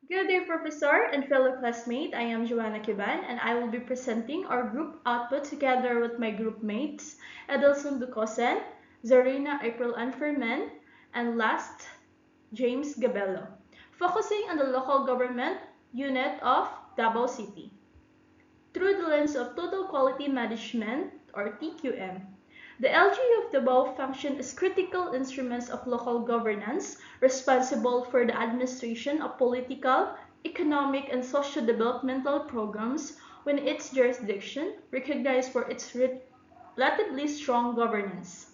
Good day, Professor and fellow classmate. I am Joanna Kiban, and I will be presenting our group output together with my group mates, Edelson Ducosen, Zarina April Anferman, and last, James Gabello, focusing on the local government unit of Davao City through the lens of Total Quality Management, or TQM. The LGU of Davao function as critical instruments of local governance, responsible for the administration of political, economic, and socio-developmental programs within its jurisdiction, recognized for its relatively strong governance.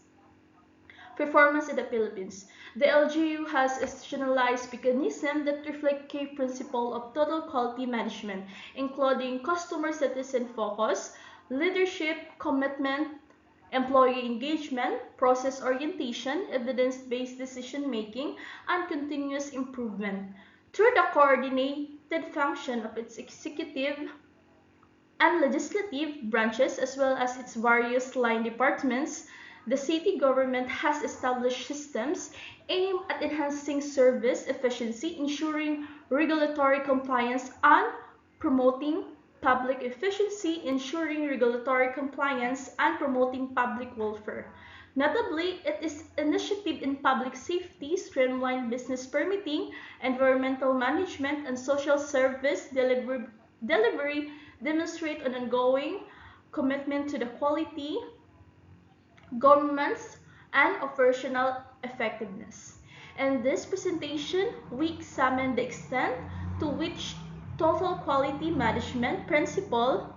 Performance in the Philippines. The LGU has institutionalized mechanisms that reflect key principles of total quality management, including customer-citizen focus, leadership, commitment, employee engagement, process orientation, evidence-based decision-making, and continuous improvement. Through the coordinated function of its executive and legislative branches as well as its various line departments, the city government has established systems aimed at enhancing service efficiency, ensuring regulatory compliance, and promoting public efficiency, ensuring regulatory compliance, and promoting public welfare. Notably, it is initiative in public safety, streamlined business permitting, environmental management, and social service delivery demonstrate an ongoing commitment to the quality, governance, and operational effectiveness. In this presentation, we examine the extent to which total quality management principle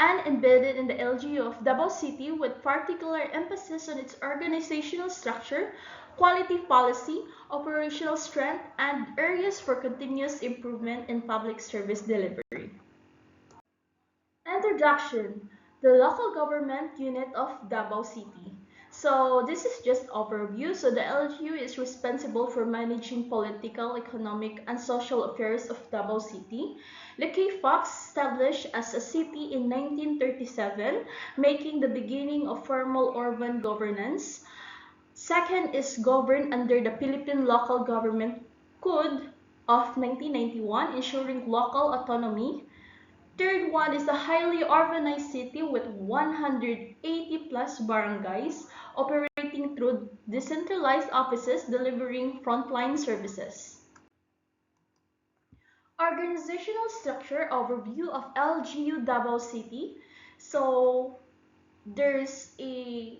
and embedded in the LGU of Davao City with particular emphasis on its organizational structure, quality policy, operational strength, and areas for continuous improvement in public service delivery. Introduction: the local government unit of Davao City. So this is just overview. So the LGU is responsible for managing political, economic, and social affairs of Davao City. Lekay Fox established as a city in 1937, making the beginning of formal urban governance. Second is governed under the Philippine Local Government Code of 1991, ensuring local autonomy. Third one is the highly urbanized city with 180 plus barangays operating through decentralized offices delivering frontline services. Organizational structure overview of LGU Davao City. So there's a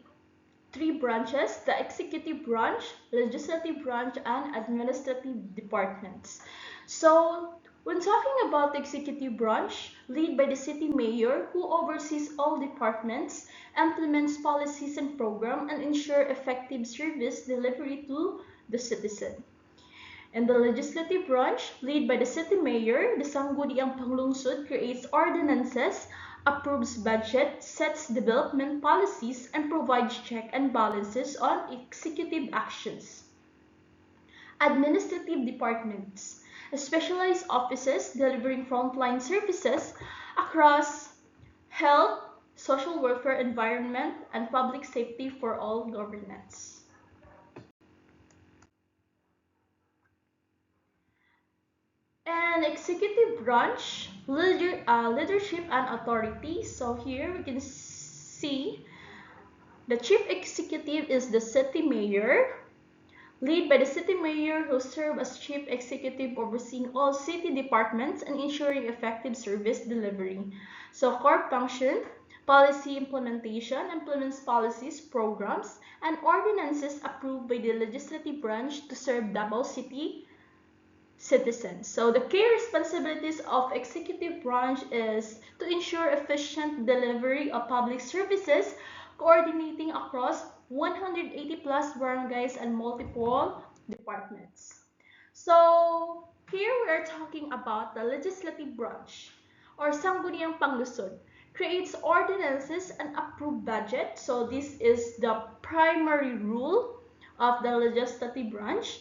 three branches: the executive branch, legislative branch, and administrative departments. So when talking about the executive branch, led by the city mayor who oversees all departments, implements policies and programs, and ensure effective service delivery to the citizen. And the legislative branch, led by the city mayor, the Sangguniang Panglungsod creates ordinances, approves budget, sets development policies, and provides check and balances on executive actions. Administrative departments, specialized offices delivering frontline services across health, social welfare, environment, and public safety for all governance. And executive branch, leadership and authority. So here we can see the chief executive is the city mayor, led by the city mayor who serves as chief executive overseeing all city departments and ensuring effective service delivery. So core function, policy implementation, implements policies, programs, and ordinances approved by the legislative branch to serve Davao City citizens. So the key responsibilities of executive branch is to ensure efficient delivery of public services, coordinating across 180 plus barangays and multiple departments. So here we are talking about the legislative branch or Sangguniang Panglusod creates ordinances and approve budget. So this is the primary rule of the legislative branch.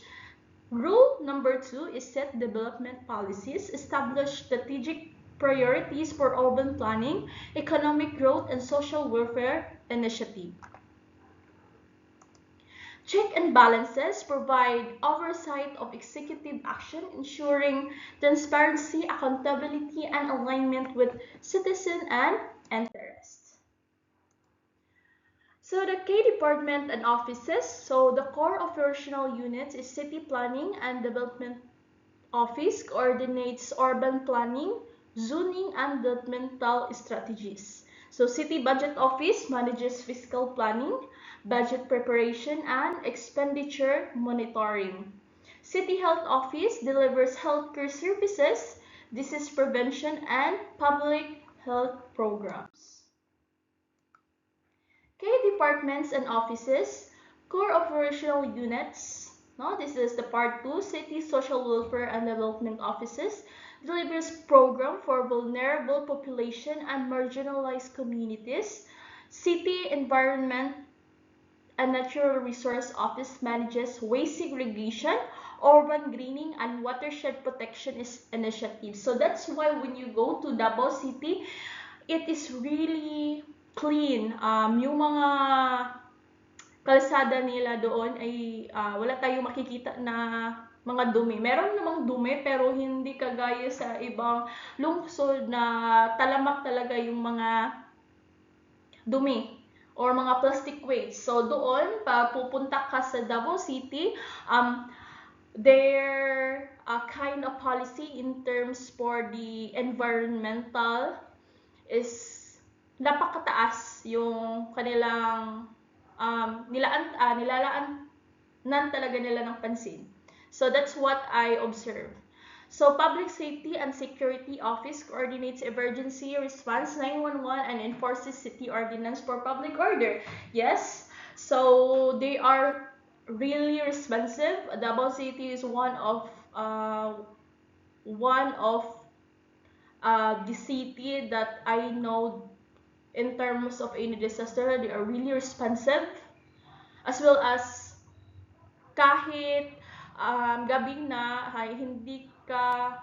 Rule number 2 is set development policies, establish strategic priorities for urban planning, economic growth, and social welfare initiative. Check and balances provide oversight of executive action, ensuring transparency, accountability, and alignment with citizen and interests. So the K department and offices. So the core operational units is City Planning and Development Office, coordinates urban planning, zoning, and developmental strategies. So City Budget Office manages fiscal planning, budget preparation, and expenditure monitoring. City Health Office delivers healthcare services, disease prevention, and public health programs. Okay, departments and offices, core operational units. No, this is the part 2, City Social Welfare and Development Offices, delivers program for vulnerable population and marginalized communities. City Environment and Natural Resource Office manages waste segregation, urban greening, and watershed protection initiatives. So that's why when you go to Davao City, it is really clean. Yung mga kalsada nila doon ay wala tayong makikita na mga dumi. Meron namang dumi pero hindi kagaya sa ibang lungsod na talamak talaga yung mga dumi or mga plastic waste. So doon, pag pupunta ka sa Davao City, their kind of policy in terms for the environmental is napakataas yung kanilang nilalaan nan talaga nila ng pansin. So that's what I observe. So Public Safety and Security Office coordinates emergency response 911 and enforces city ordinance for public order. Yes, so they are really responsive. Davao City is one of the city that I know in terms of any disaster. They are really responsive, as well as kahit gabi na ay hindi ka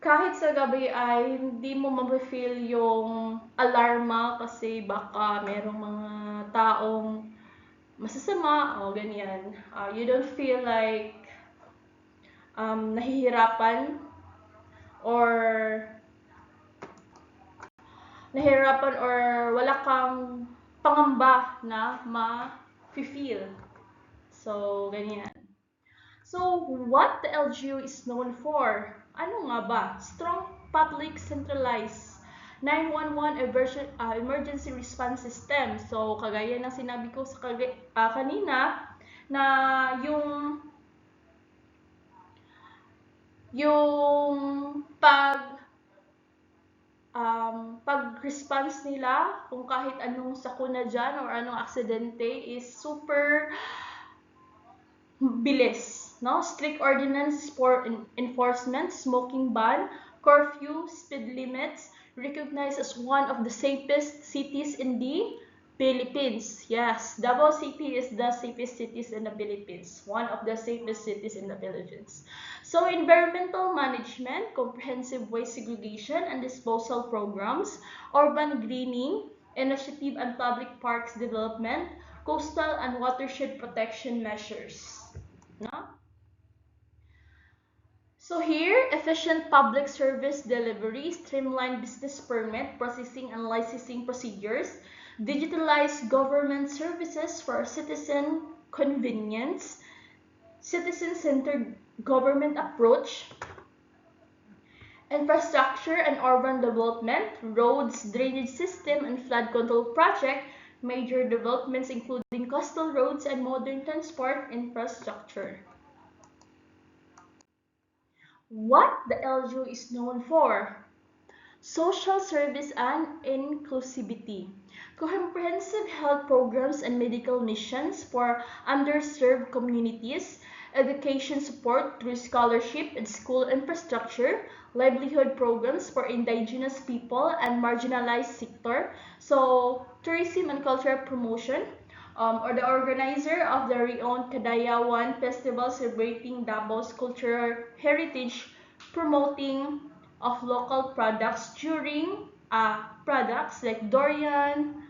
kahit sa gabi ay hindi mo ma-feel yung alarma kasi baka merong mga taong masasama o ganyan. You don't feel like nahihirapan or wala kang pangamba na ma-feel. So, ganyan. So, what the LGU is known for? Ano nga ba? Strong public centralized 911 emergency response system. So, kagaya ng sinabi ko sa kanina na yung pag-response nila kung kahit anong sakuna dyan or anong aksidente is super bilis, no? Strict ordinance for enforcement, smoking ban, curfew, speed limits, recognized as one of the safest cities in the Philippines. Yes, Davao City is the safest cities in the Philippines, one of the safest cities in the Philippines. So environmental management, comprehensive waste segregation and disposal programs, urban greening, initiative and public parks development, coastal and watershed protection measures. No? So here, efficient public service delivery, streamlined business permit processing and licensing procedures, digitalized government services for citizen convenience, citizen-centered government approach, infrastructure and urban development, roads, drainage system, and flood control project, major developments including coastal roads and modern transport infrastructure. What the LGU is known for? Social service and inclusivity. Comprehensive health programs and medical missions for underserved communities, education support through scholarship and school infrastructure, livelihood programs for indigenous people and marginalized sector. So, tourism and cultural promotion, or the organizer of the renowned Kadayawan Festival celebrating Dabao's cultural heritage, promoting of local products during products like durian,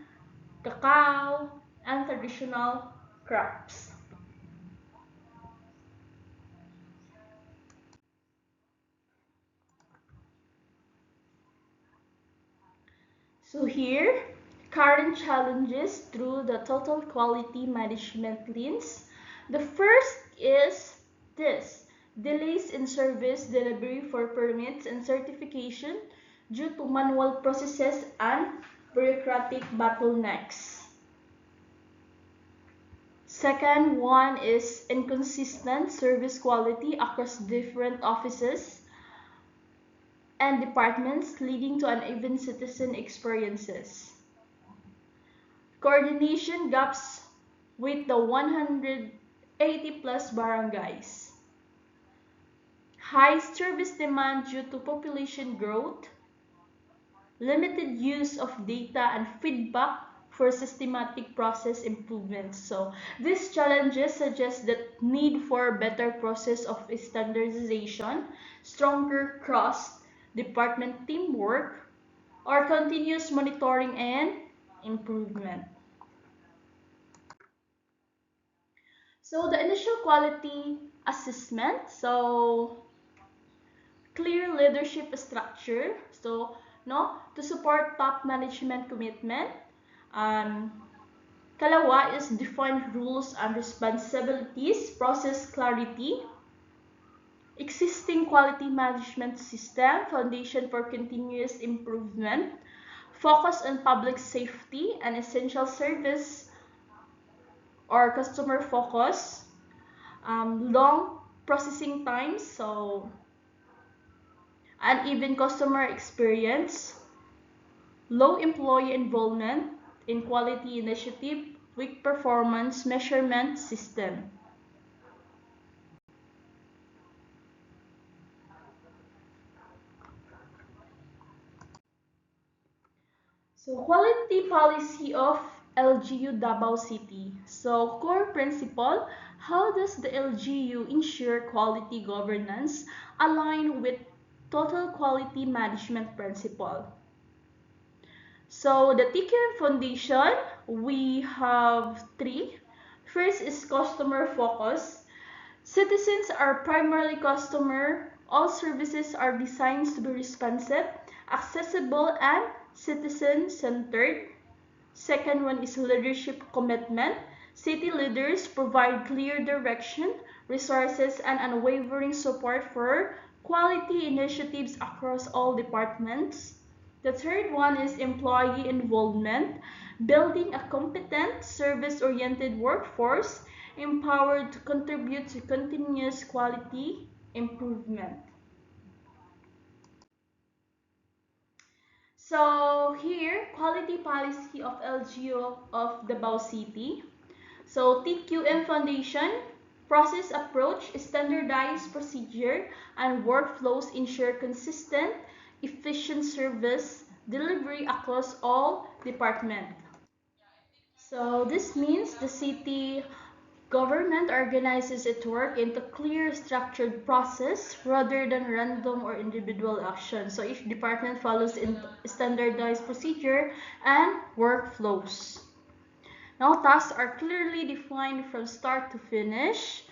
cacao, and traditional crops. So here, current challenges through the total quality management lens. The first is this: delays in service delivery for permits and certification due to manual processes and bureaucratic bottlenecks. Second one is inconsistent service quality across different offices and departments, leading to uneven citizen experiences. Coordination gaps with the 180 plus barangays. High service demand due to population growth. Limited use of data and feedback for systematic process improvements. So these challenges suggest the need for better process of standardization, stronger cross-department teamwork, or continuous monitoring and improvement. So the initial quality assessment, so clear leadership structure, so to support top management commitment. Kalawa is defined rules and responsibilities, process clarity, existing quality management system, foundation for continuous improvement, focus on public safety and essential service or customer focus, long processing times, so uneven customer experience, low employee involvement in quality initiative, weak performance measurement system. So quality policy of LGU Davao City. So core principle, how does the LGU ensure quality governance align with total quality management principle? So the TQM Foundation, we have three. First is customer focus. Citizens are primarily customer. All services are designed to be responsive, accessible, and citizen-centered. Second one is leadership commitment. City leaders provide clear direction, resources, and unwavering support for quality initiatives across all departments. The third one is employee involvement, building a competent, service-oriented workforce empowered to contribute to continuous quality improvement. So here, quality policy of LGU of Davao City. So TQM Foundation, process approach, standardized procedure, and workflows ensure consistent, efficient service delivery across all departments. So this means the city government organizes its work into clear, structured process rather than random or individual action. So each department follows in standardized procedure and workflows. Now tasks are clearly defined from start to finish.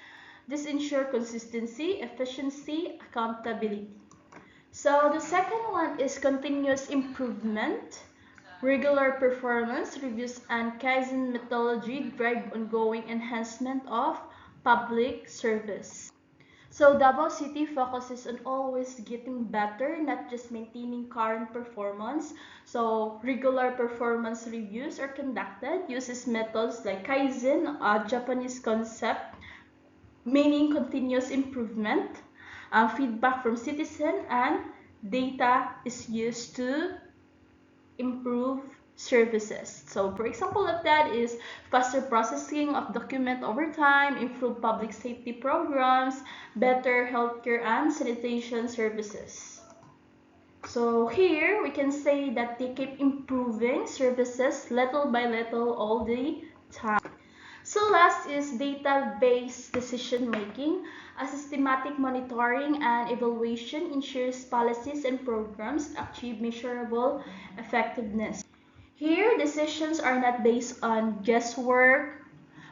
This ensures consistency, efficiency, accountability. So the second one is continuous improvement. Regular performance reviews and Kaizen methodology drive ongoing enhancement of public service. So Davao City focuses on always getting better, not just maintaining current performance. So regular performance reviews are conducted, uses methods like Kaizen, a Japanese concept, meaning continuous improvement. Feedback from citizens and data is used to improve services. So for example of that is faster processing of document over time, improve public safety programs, better healthcare and sanitation services. So here we can say that they keep improving services little by little all the time. So last is data-based decision making. A systematic monitoring and evaluation ensures policies and programs achieve measurable effectiveness. Here, decisions are not based on guesswork,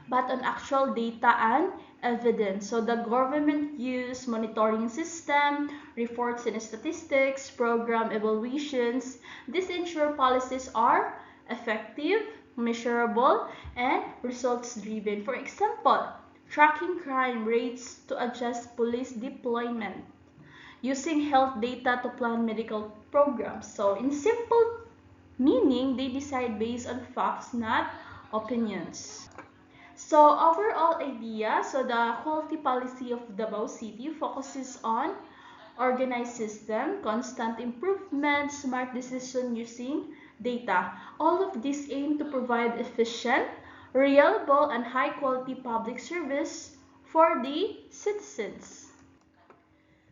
but on actual data and evidence. So the government use monitoring system, reports and statistics, program evaluations. This ensure policies are effective, measurable, and results-driven. For example, tracking crime rates to adjust police deployment, using health data to plan medical programs. So in simple meaning, they decide based on facts, not opinions. So overall idea, so the quality policy of Davao City focuses on organized system, constant improvement, smart decision using data. All of these aim to provide efficient, reliable, and high quality public service for the citizens.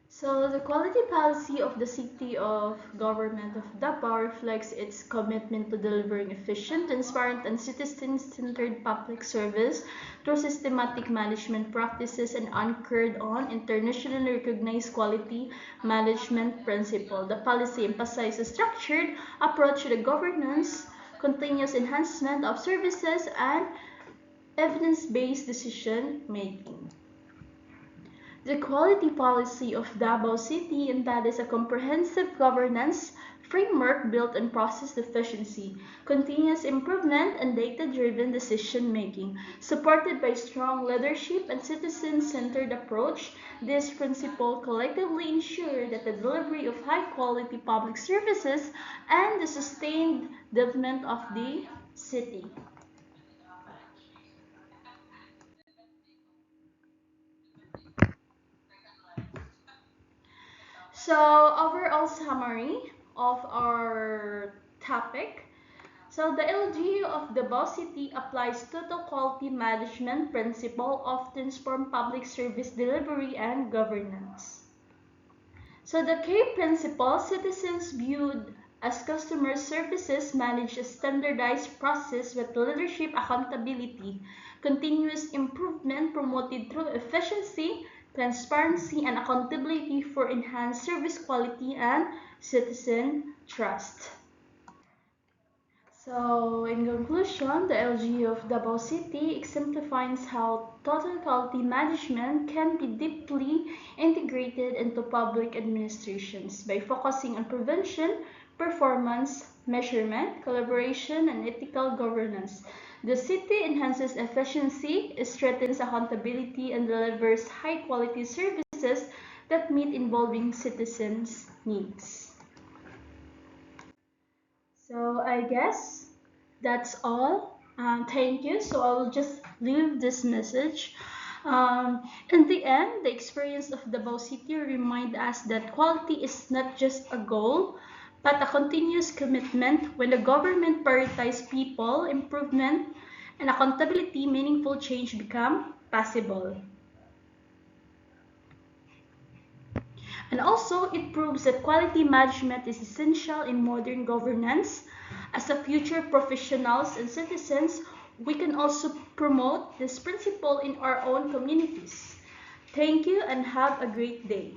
So the quality policy of the City of Government of Davao reflects its commitment to delivering efficient, transparent, and citizen-centered public service through systematic management practices and anchored on internationally recognized quality management principle. The policy emphasizes a structured approach to the governance, continuous enhancement of services, and evidence-based decision making. The quality policy of Davao City embodies a comprehensive governance framework built on process efficiency, continuous improvement, and data-driven decision-making. Supported by strong leadership and citizen-centered approach, these principles collectively ensure that the delivery of high-quality public services and the sustained development of the city. So overall summary of our topic. So the LGU of Davao City applies total quality management principle of transform public service delivery and governance. So the key principle, citizens viewed as customer services manage a standardized process with leadership accountability, continuous improvement promoted through efficiency, transparency, and accountability for enhanced service quality and citizen trust. So, in conclusion, the LGU of Davao City exemplifies how total quality management can be deeply integrated into public administrations by focusing on prevention, performance, measurement, collaboration, and ethical governance. The city enhances efficiency, strengthens accountability, and delivers high-quality services that meet evolving citizens' needs. So I guess that's all. Thank you. So I will just leave this message. In the end, the experience of Davao City remind us that quality is not just a goal, but a continuous commitment. When the government prioritizes people, improvement, and accountability, meaningful change become possible. And also, it proves that quality management is essential in modern governance. As a future professionals and citizens, we can also promote this principle in our own communities. Thank you and have a great day.